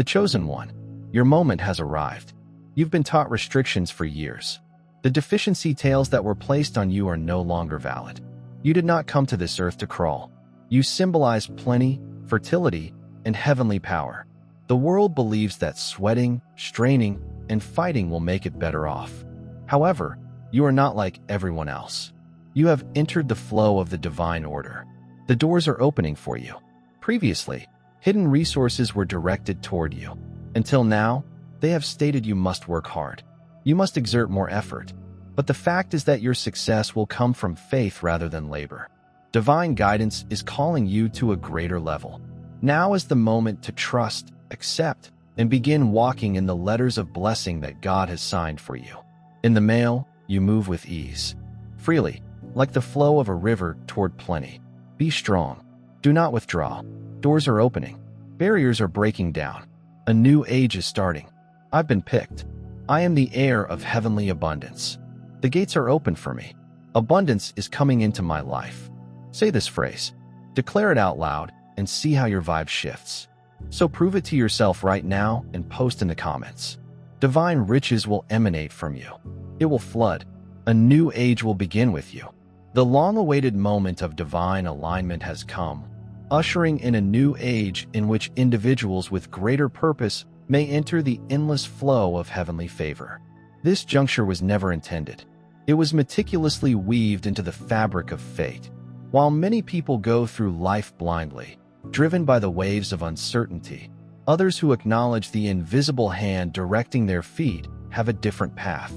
The chosen one. Your moment has arrived. You've been taught restrictions for years. The deficiency tales that were placed on you are no longer valid. You did not come to this earth to crawl. You symbolize plenty, fertility, and heavenly power. The world believes that sweating, straining, and fighting will make it better off. However, you are not like everyone else. You have entered the flow of the divine order. The doors are opening for you. Previously, hidden resources were directed toward you. Until now, they have stated you must work hard. You must exert more effort. But the fact is that your success will come from faith rather than labor. Divine guidance is calling you to a greater level. Now is the moment to trust, accept, and begin walking in the letters of blessing that God has signed for you. In the mail, you move with ease, freely, like the flow of a river toward plenty. Be strong. Do not withdraw. Doors are opening. Barriers are breaking down. A new age is starting. I've been picked. I am the heir of heavenly abundance. The gates are open for me. Abundance is coming into my life. Say this phrase. Declare it out loud and see how your vibe shifts. So prove it to yourself right now and post in the comments. Divine riches will emanate from you. It will flood. A new age will begin with you. The long-awaited moment of divine alignment has come, ushering in a new age in which individuals with greater purpose may enter the endless flow of heavenly favor. This juncture was never intended. It was meticulously weaved into the fabric of fate. While many people go through life blindly, driven by the waves of uncertainty, others who acknowledge the invisible hand directing their feet have a different path.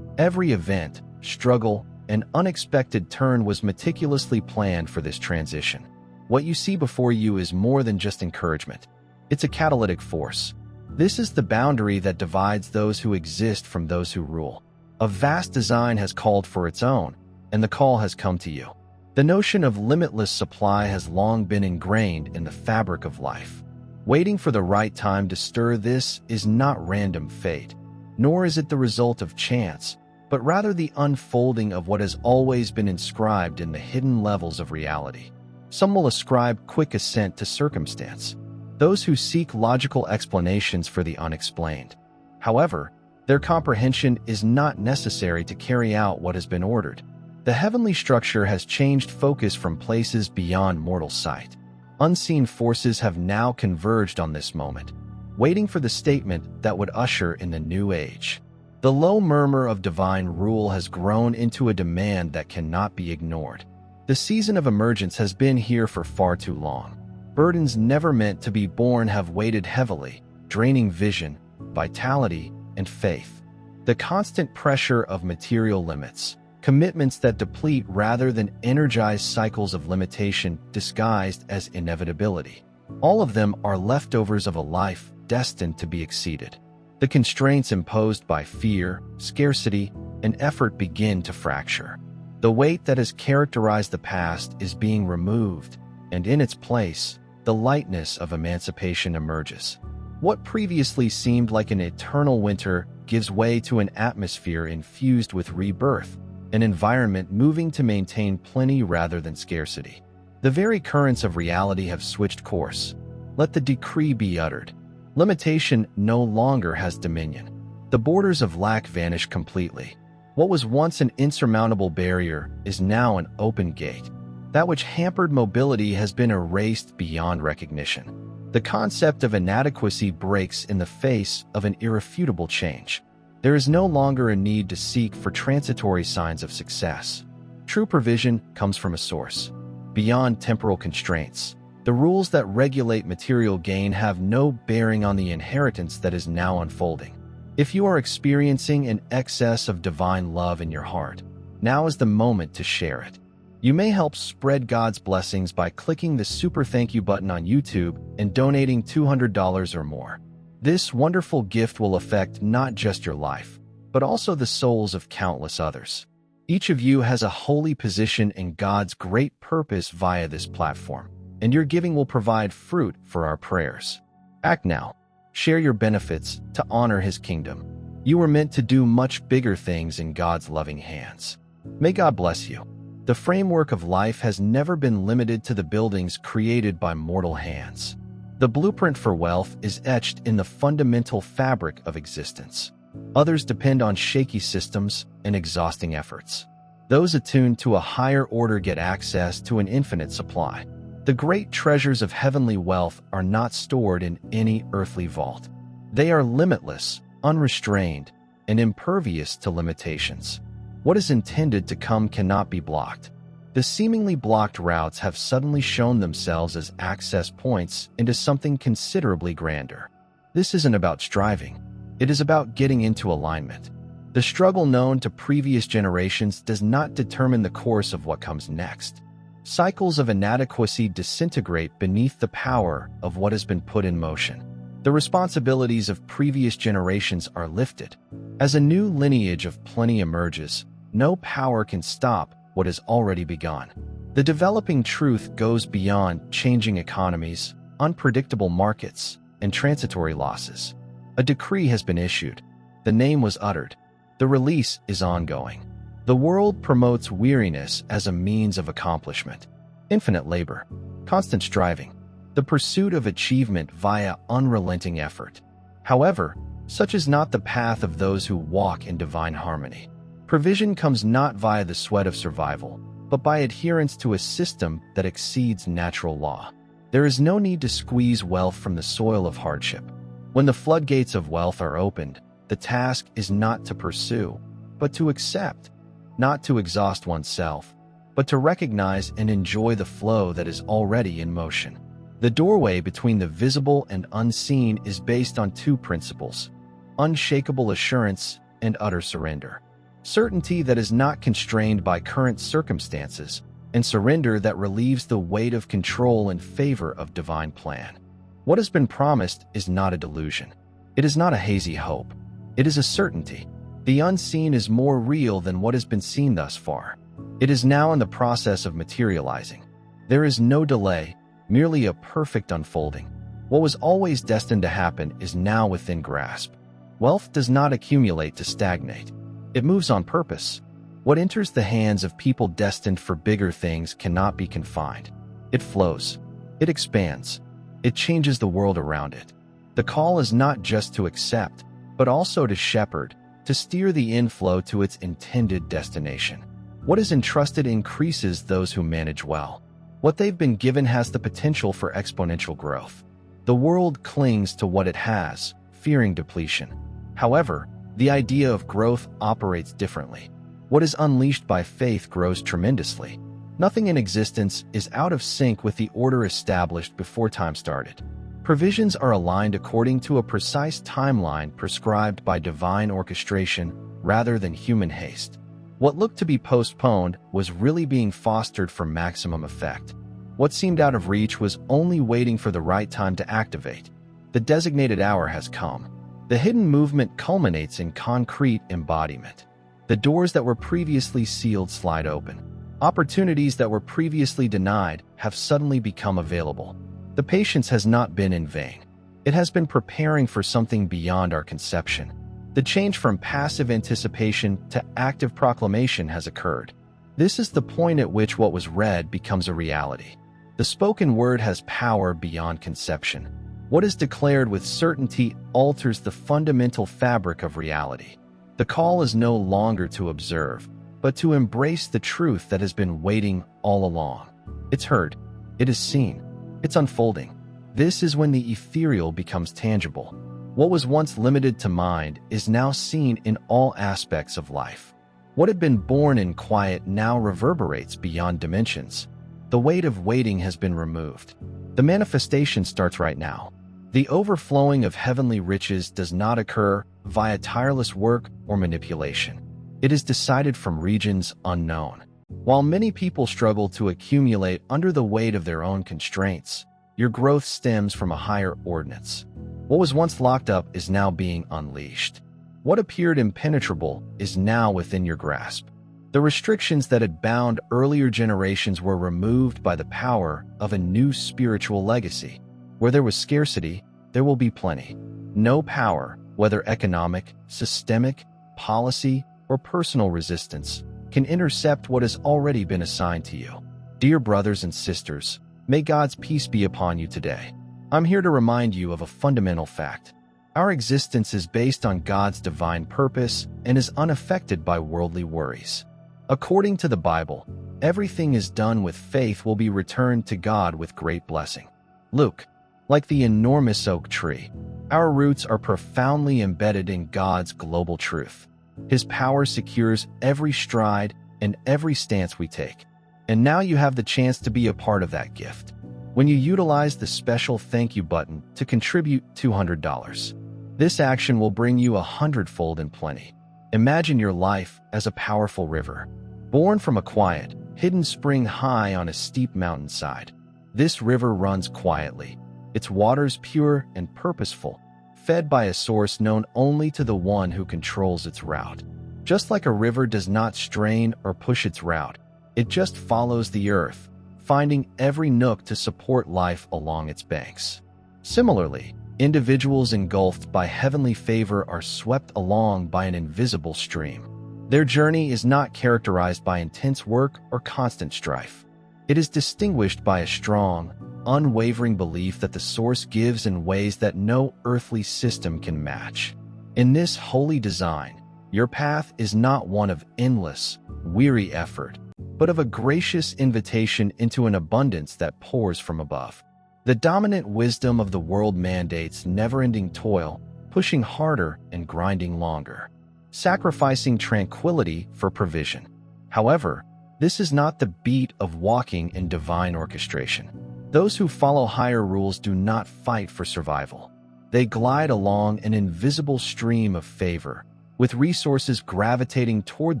Every event, struggle, and unexpected turn was meticulously planned for this transition. What you see before you is more than just encouragement. It's a catalytic force. This is the boundary that divides those who exist from those who rule. A vast design has called for its own, and the call has come to you. The notion of limitless supply has long been ingrained in the fabric of life. Waiting for the right time to stir this is not random fate, nor is it the result of chance, but rather the unfolding of what has always been inscribed in the hidden levels of reality. Some will ascribe quick assent to circumstance, those who seek logical explanations for the unexplained. However, their comprehension is not necessary to carry out what has been ordered. The heavenly structure has changed focus from places beyond mortal sight. Unseen forces have now converged on this moment, waiting for the statement that would usher in the new age. The low murmur of divine rule has grown into a demand that cannot be ignored. The season of emergence has been here for far too long. Burdens never meant to be borne have weighed heavily, draining vision, vitality, and faith. The constant pressure of material limits, commitments that deplete rather than energize cycles of limitation disguised as inevitability. All of them are leftovers of a life destined to be exceeded. The constraints imposed by fear, scarcity, and effort begin to fracture. The weight that has characterized the past is being removed, and in its place, the lightness of emancipation emerges. What previously seemed like an eternal winter gives way to an atmosphere infused with rebirth, an environment moving to maintain plenty rather than scarcity. The very currents of reality have switched course. Let the decree be uttered. Limitation no longer has dominion. The borders of lack vanish completely. What was once an insurmountable barrier is now an open gate. That which hampered mobility has been erased beyond recognition. The concept of inadequacy breaks in the face of an irrefutable change. There is no longer a need to seek for transitory signs of success. True provision comes from a source, beyond temporal constraints. The rules that regulate material gain have no bearing on the inheritance that is now unfolding. If you are experiencing an excess of divine love in your heart, now is the moment to share it. You may help spread God's blessings by clicking the super thank you button on YouTube and donating $200 or more. This wonderful gift will affect not just your life, but also the souls of countless others. Each of you has a holy position in God's great purpose via this platform, and your giving will provide fruit for our prayers. Act now. Share your benefits to honor His kingdom. You were meant to do much bigger things in God's loving hands. May God bless you. The framework of life has never been limited to the buildings created by mortal hands. The blueprint for wealth is etched in the fundamental fabric of existence. Others depend on shaky systems and exhausting efforts. Those attuned to a higher order get access to an infinite supply. The great treasures of heavenly wealth are not stored in any earthly vault. They are limitless, unrestrained, and impervious to limitations. What is intended to come cannot be blocked. The seemingly blocked routes have suddenly shown themselves as access points into something considerably grander. This isn't about striving. It is about getting into alignment. The struggle known to previous generations does not determine the course of what comes next. Cycles of inadequacy disintegrate beneath the power of what has been put in motion. The responsibilities of previous generations are lifted. As a new lineage of plenty emerges, no power can stop what has already begun. The developing truth goes beyond changing economies, unpredictable markets, and transitory losses. A decree has been issued. The name was uttered. The release is ongoing. The world promotes weariness as a means of accomplishment. Infinite labor, constant striving, the pursuit of achievement via unrelenting effort. However, such is not the path of those who walk in divine harmony. Provision comes not via the sweat of survival, but by adherence to a system that exceeds natural law. There is no need to squeeze wealth from the soil of hardship. When the floodgates of wealth are opened, the task is not to pursue, but to accept, not to exhaust oneself, but to recognize and enjoy the flow that is already in motion. The doorway between the visible and unseen is based on two principles: unshakable assurance and utter surrender. Certainty that is not constrained by current circumstances, and surrender that relieves the weight of control in favor of divine plan. What has been promised is not a delusion. It is not a hazy hope. It is a certainty. The unseen is more real than what has been seen thus far. It is now in the process of materializing. There is no delay, merely a perfect unfolding. What was always destined to happen is now within grasp. Wealth does not accumulate to stagnate. It moves on purpose. What enters the hands of people destined for bigger things cannot be confined. It flows. It expands. It changes the world around it. The call is not just to accept, but also to shepherd, to steer the inflow to its intended destination. What is entrusted increases those who manage well. What they've been given has the potential for exponential growth. The world clings to what it has, fearing depletion. However, the idea of growth operates differently. What is unleashed by faith grows tremendously. Nothing in existence is out of sync with the order established before time started. Provisions are aligned according to a precise timeline prescribed by divine orchestration rather than human haste. What looked to be postponed was really being fostered for maximum effect. What seemed out of reach was only waiting for the right time to activate. The designated hour has come. The hidden movement culminates in concrete embodiment. The doors that were previously sealed slide open. Opportunities that were previously denied have suddenly become available. The patience has not been in vain. It has been preparing for something beyond our conception. The change from passive anticipation to active proclamation has occurred. This is the point at which what was read becomes a reality. The spoken word has power beyond conception. What is declared with certainty alters the fundamental fabric of reality. The call is no longer to observe, but to embrace the truth that has been waiting all along. It's heard. It is seen. It's unfolding. This is when the ethereal becomes tangible. What was once limited to mind is now seen in all aspects of life. What had been born in quiet now reverberates beyond dimensions. The weight of waiting has been removed. The manifestation starts right now. The overflowing of heavenly riches does not occur via tireless work or manipulation. It is decided from regions unknown. While many people struggle to accumulate under the weight of their own constraints, your growth stems from a higher ordinance. What was once locked up is now being unleashed. What appeared impenetrable is now within your grasp. The restrictions that had bound earlier generations were removed by the power of a new spiritual legacy. Where there was scarcity, there will be plenty. No power, whether economic, systemic, policy, or personal resistance, can intercept what has already been assigned to you. Dear brothers and sisters, may God's peace be upon you today. I'm here to remind you of a fundamental fact. Our existence is based on God's divine purpose and is unaffected by worldly worries. According to the Bible, everything is done with faith will be returned to God with great blessing. Luke, like the enormous oak tree, our roots are profoundly embedded in God's global truth. His power secures every stride and every stance we take. And now you have the chance to be a part of that gift. When you utilize the special thank you button to contribute $200, this action will bring you 100-fold and plenty. Imagine your life as a powerful river, born from a quiet, hidden spring high on a steep mountainside. This river runs quietly, its waters pure and purposeful, fed by a source known only to the one who controls its route. Just like a river does not strain or push its route, it just follows the earth, finding every nook to support life along its banks. Similarly, individuals engulfed by heavenly favor are swept along by an invisible stream. Their journey is not characterized by intense work or constant strife. It is distinguished by a strong, unwavering belief that the source gives in ways that no earthly system can match. In this holy design, your path is not one of endless, weary effort, but of a gracious invitation into an abundance that pours from above. The dominant wisdom of the world mandates never-ending toil, pushing harder and grinding longer, sacrificing tranquility for provision. However, this is not the beat of walking in divine orchestration. Those who follow higher rules do not fight for survival. They glide along an invisible stream of favor, with resources gravitating toward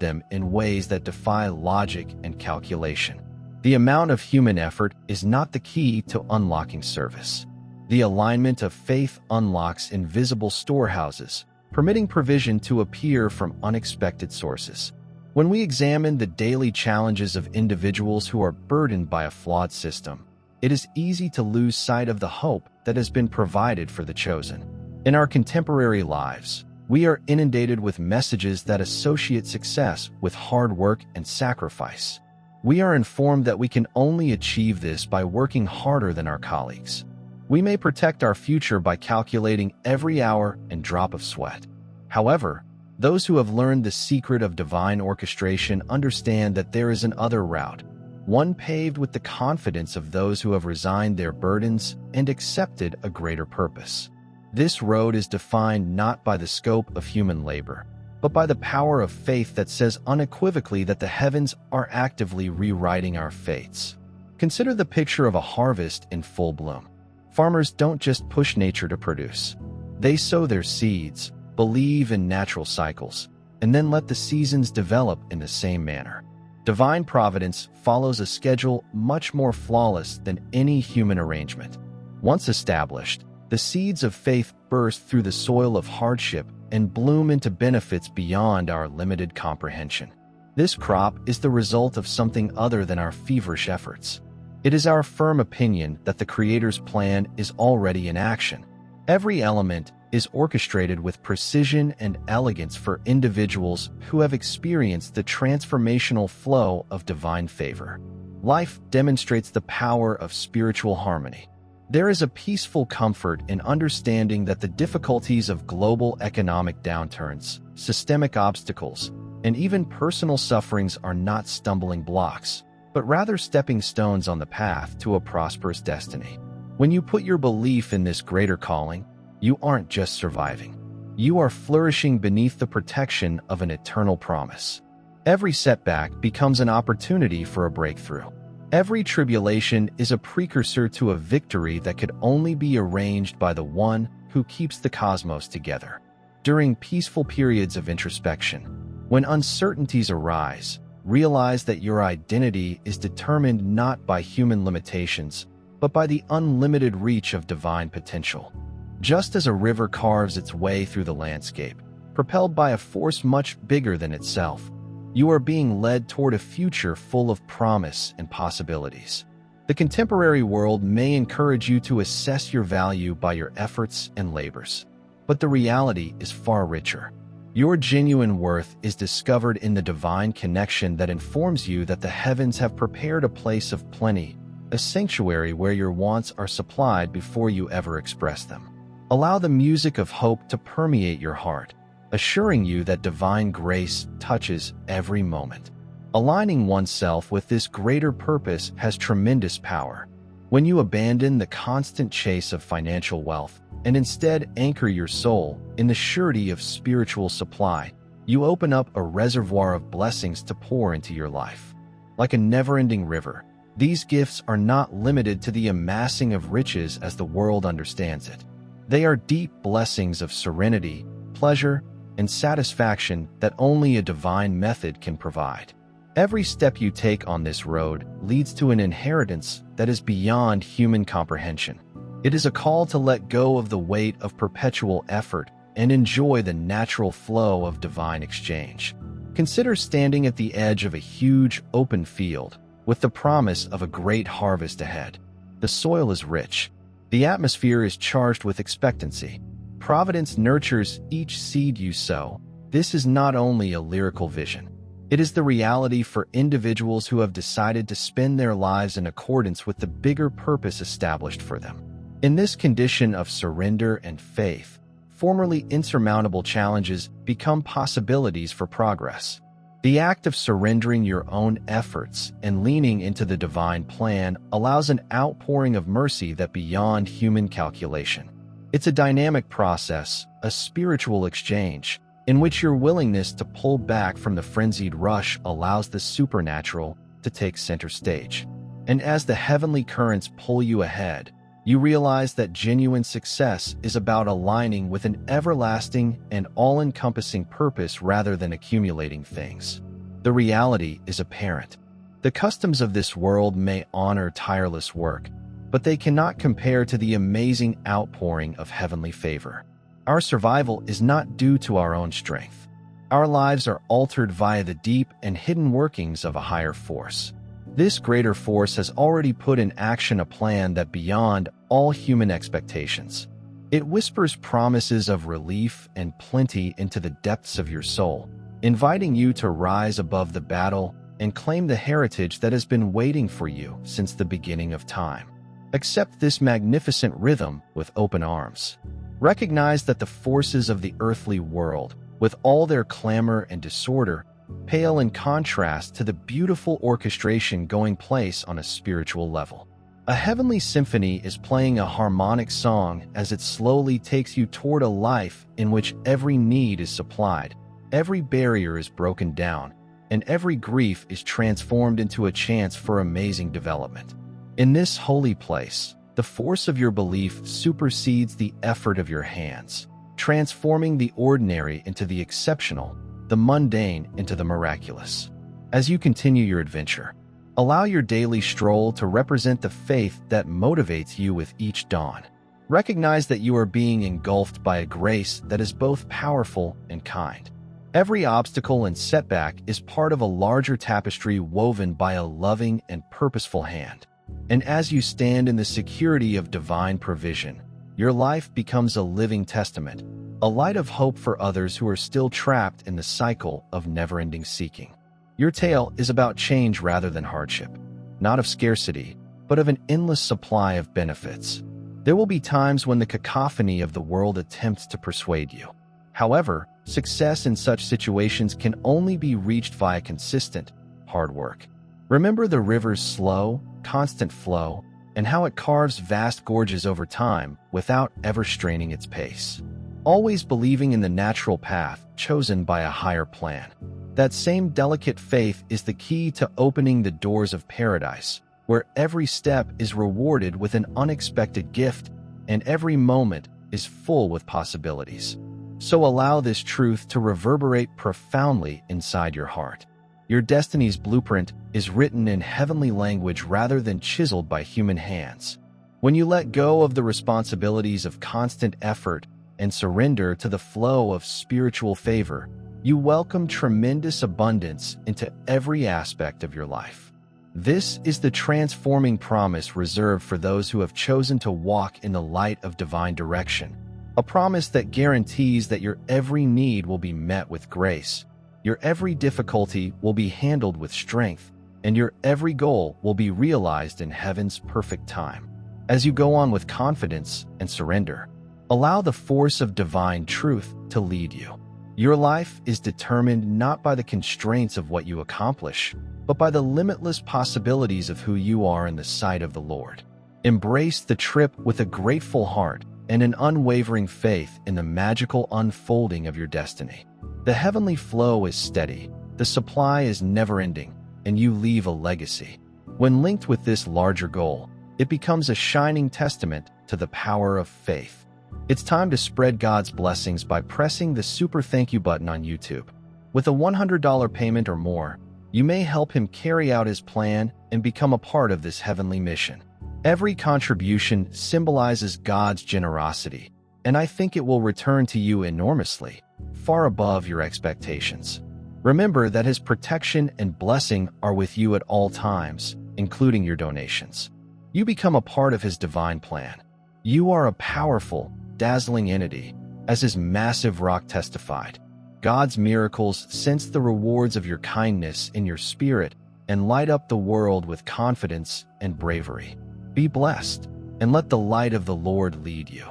them in ways that defy logic and calculation. The amount of human effort is not the key to unlocking service. The alignment of faith unlocks invisible storehouses, permitting provision to appear from unexpected sources. When we examine the daily challenges of individuals who are burdened by a flawed system, it is easy to lose sight of the hope that has been provided for the chosen. In our contemporary lives, we are inundated with messages that associate success with hard work and sacrifice. We are informed that we can only achieve this by working harder than our colleagues. We may protect our future by calculating every hour and drop of sweat. However, those who have learned the secret of divine orchestration understand that there is an other route, one paved with the confidence of those who have resigned their burdens and accepted a greater purpose. This road is defined not by the scope of human labor, but by the power of faith that says unequivocally that the heavens are actively rewriting our fates. Consider the picture of a harvest in full bloom. Farmers don't just push nature to produce. They sow their seeds, believe in natural cycles, and then let the seasons develop in the same manner. Divine providence follows a schedule much more flawless than any human arrangement. Once established, the seeds of faith burst through the soil of hardship and bloom into benefits beyond our limited comprehension. This crop is the result of something other than our feverish efforts. It is our firm opinion that the Creator's plan is already in action. Every element is orchestrated with precision and elegance for individuals who have experienced the transformational flow of divine favor. Life demonstrates the power of spiritual harmony. There is a peaceful comfort in understanding that the difficulties of global economic downturns, systemic obstacles, and even personal sufferings are not stumbling blocks, but rather stepping stones on the path to a prosperous destiny. When you put your belief in this greater calling, you aren't just surviving. You are flourishing beneath the protection of an eternal promise. Every setback becomes an opportunity for a breakthrough. Every tribulation is a precursor to a victory that could only be arranged by the one who keeps the cosmos together. During peaceful periods of introspection, when uncertainties arise, realize that your identity is determined not by human limitations, but by the unlimited reach of divine potential. Just as a river carves its way through the landscape, propelled by a force much bigger than itself, you are being led toward a future full of promise and possibilities. The contemporary world may encourage you to assess your value by your efforts and labors, but the reality is far richer. Your genuine worth is discovered in the divine connection that informs you that the heavens have prepared a place of plenty, a sanctuary where your wants are supplied before you ever express them. Allow the music of hope to permeate your heart, assuring you that divine grace touches every moment. Aligning oneself with this greater purpose has tremendous power. When you abandon the constant chase of financial wealth and instead anchor your soul in the surety of spiritual supply, you open up a reservoir of blessings to pour into your life. Like a never-ending river, these gifts are not limited to the amassing of riches as the world understands it. They are deep blessings of serenity, pleasure, and satisfaction that only a divine method can provide. Every step you take on this road leads to an inheritance that is beyond human comprehension. It is a call to let go of the weight of perpetual effort and enjoy the natural flow of divine exchange. Consider standing at the edge of a huge open field with the promise of a great harvest ahead. The soil is rich. The atmosphere is charged with expectancy. Providence nurtures each seed you sow. This is not only a lyrical vision. It is the reality for individuals who have decided to spend their lives in accordance with the bigger purpose established for them. In this condition of surrender and faith, formerly insurmountable challenges become possibilities for progress. The act of surrendering your own efforts and leaning into the divine plan allows an outpouring of mercy that beyond human calculation. It's a dynamic process, a spiritual exchange, in which your willingness to pull back from the frenzied rush allows the supernatural to take center stage. And as the heavenly currents pull you ahead, you realize that genuine success is about aligning with an everlasting and all-encompassing purpose rather than accumulating things. The reality is apparent. The customs of this world may honor tireless work, but they cannot compare to the amazing outpouring of heavenly favor. Our survival is not due to our own strength. Our lives are altered via the deep and hidden workings of a higher force. This greater force has already put in action a plan that beyond all human expectations. It whispers promises of relief and plenty into the depths of your soul, inviting you to rise above the battle and claim the heritage that has been waiting for you since the beginning of time. Accept this magnificent rhythm with open arms. Recognize that the forces of the earthly world, with all their clamor and disorder, pale in contrast to the beautiful orchestration going place on a spiritual level. A heavenly symphony is playing a harmonic song as it slowly takes you toward a life in which every need is supplied, every barrier is broken down, and every grief is transformed into a chance for amazing development. In this holy place, the force of your belief supersedes the effort of your hands, transforming the ordinary into the exceptional, the mundane into the miraculous. As you continue your adventure, allow your daily stroll to represent the faith that motivates you with each dawn. Recognize that you are being engulfed by a grace that is both powerful and kind. Every obstacle and setback is part of a larger tapestry woven by a loving and purposeful hand. And as you stand in the security of divine provision, your life becomes a living testament, a light of hope for others who are still trapped in the cycle of never-ending seeking. Your tale is about change rather than hardship, not of scarcity, but of an endless supply of benefits. There will be times when the cacophony of the world attempts to persuade you. However, success in such situations can only be reached via consistent, hard work. Remember the river's slow, constant flow, and how it carves vast gorges over time without ever straining its pace. Always believing in the natural path chosen by a higher plan. That same delicate faith is the key to opening the doors of paradise, where every step is rewarded with an unexpected gift and every moment is full with possibilities. So allow this truth to reverberate profoundly inside your heart. Your destiny's blueprint is written in heavenly language rather than chiseled by human hands. When you let go of the responsibilities of constant effort and surrender to the flow of spiritual favor, you welcome tremendous abundance into every aspect of your life. This is the transforming promise reserved for those who have chosen to walk in the light of divine direction, a promise that guarantees that your every need will be met with grace, your every difficulty will be handled with strength, and your every goal will be realized in heaven's perfect time. As you go on with confidence and surrender, allow the force of divine truth to lead you. Your life is determined not by the constraints of what you accomplish, but by the limitless possibilities of who you are in the sight of the Lord. Embrace the trip with a grateful heart and an unwavering faith in the magical unfolding of your destiny. The heavenly flow is steady, the supply is never-ending, and you leave a legacy. When linked with this larger goal, it becomes a shining testament to the power of faith. It's time to spread God's blessings by pressing the super thank you button on YouTube. With a $100 payment or more, you may help him carry out his plan and become a part of this heavenly mission. Every contribution symbolizes God's generosity, and I think it will return to you enormously, far above your expectations. Remember that his protection and blessing are with you at all times, including your donations. You become a part of his divine plan. You are a powerful, dazzling entity, as his massive rock testified. God's miracles sense the rewards of your kindness in your spirit and light up the world with confidence and bravery. Be blessed, and let the light of the Lord lead you.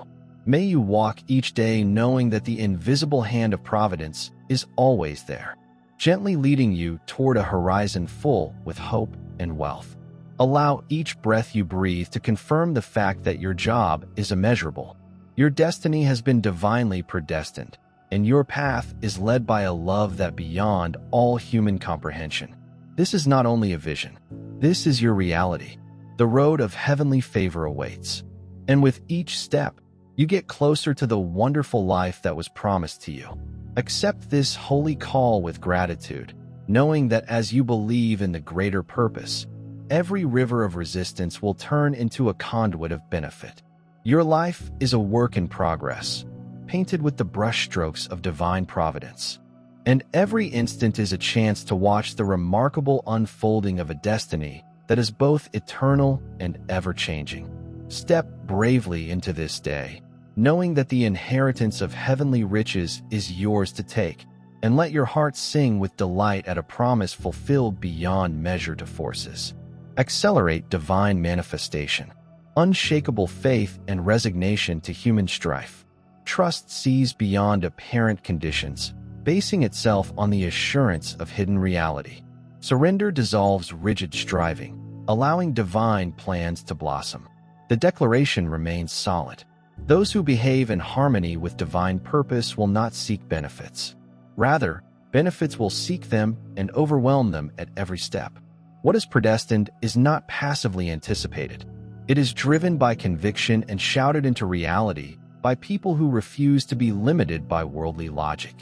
May you walk each day knowing that the invisible hand of providence is always there, gently leading you toward a horizon full with hope and wealth. Allow each breath you breathe to confirm the fact that your job is immeasurable. Your destiny has been divinely predestined, and your path is led by a love that beyond all human comprehension. This is not only a vision. This is your reality. The road of heavenly favor awaits. And with each step, you get closer to the wonderful life that was promised to you. Accept this holy call with gratitude, knowing that as you believe in the greater purpose, every river of resistance will turn into a conduit of benefit. Your life is a work in progress, painted with the brushstrokes of divine providence. And every instant is a chance to watch the remarkable unfolding of a destiny that is both eternal and ever-changing. Step bravely into this day, knowing that the inheritance of heavenly riches is yours to take, and let your heart sing with delight at a promise fulfilled beyond measure to forces. Accelerate divine manifestation, unshakable faith and resignation to human strife. Trust sees beyond apparent conditions, basing itself on the assurance of hidden reality. Surrender dissolves rigid striving, allowing divine plans to blossom. The declaration remains solid. Those who behave in harmony with divine purpose will not seek benefits. Rather, benefits will seek them and overwhelm them at every step. What is predestined is not passively anticipated. It is driven by conviction and shouted into reality by people who refuse to be limited by worldly logic.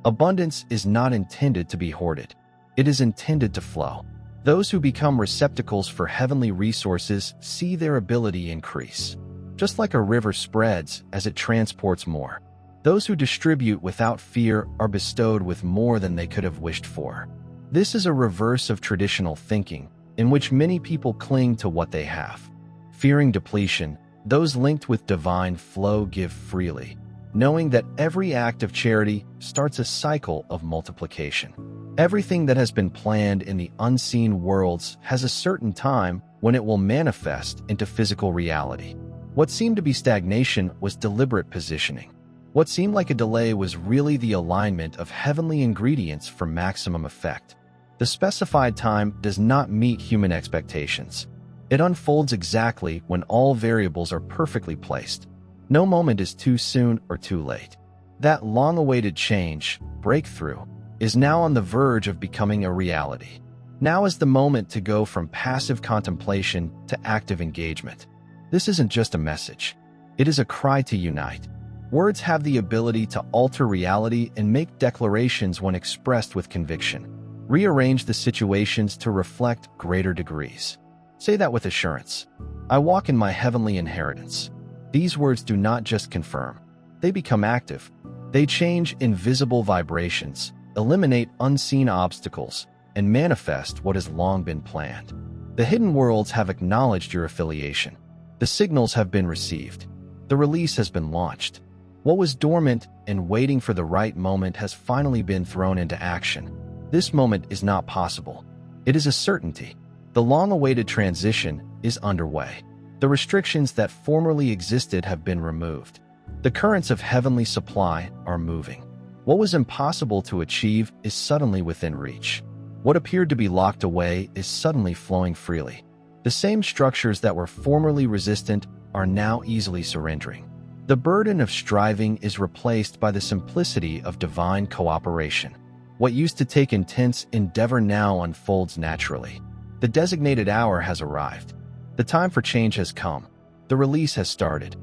Abundance is not intended to be hoarded. It is intended to flow. Those who become receptacles for heavenly resources see their ability increase. Just like a river spreads as it transports more, those who distribute without fear are bestowed with more than they could have wished for. This is a reverse of traditional thinking, in which many people cling to what they have. Fearing depletion, those linked with divine flow give freely, knowing that every act of charity starts a cycle of multiplication. Everything that has been planned in the unseen worlds has a certain time when it will manifest into physical reality. What seemed to be stagnation was deliberate positioning. What seemed like a delay was really the alignment of heavenly ingredients for maximum effect. The specified time does not meet human expectations. It unfolds exactly when all variables are perfectly placed. No moment is too soon or too late. That long-awaited change, breakthrough, is now on the verge of becoming a reality. Now is the moment to go from passive contemplation to active engagement. This isn't just a message. It is a cry to unite. Words have the ability to alter reality and make declarations when expressed with conviction. Rearrange the situations to reflect greater degrees. Say that with assurance. I walk in my heavenly inheritance. These words do not just confirm. They become active. They change invisible vibrations, eliminate unseen obstacles, and manifest what has long been planned. The hidden worlds have acknowledged your affiliation. The signals have been received. The release has been launched. What was dormant and waiting for the right moment has finally been thrown into action. This moment is not possible. It is a certainty. The long-awaited transition is underway. The restrictions that formerly existed have been removed. The currents of heavenly supply are moving. What was impossible to achieve is suddenly within reach. What appeared to be locked away is suddenly flowing freely. The same structures that were formerly resistant are now easily surrendering. The burden of striving is replaced by the simplicity of divine cooperation. What used to take intense endeavor now unfolds naturally. The designated hour has arrived. The time for change has come. The release has started.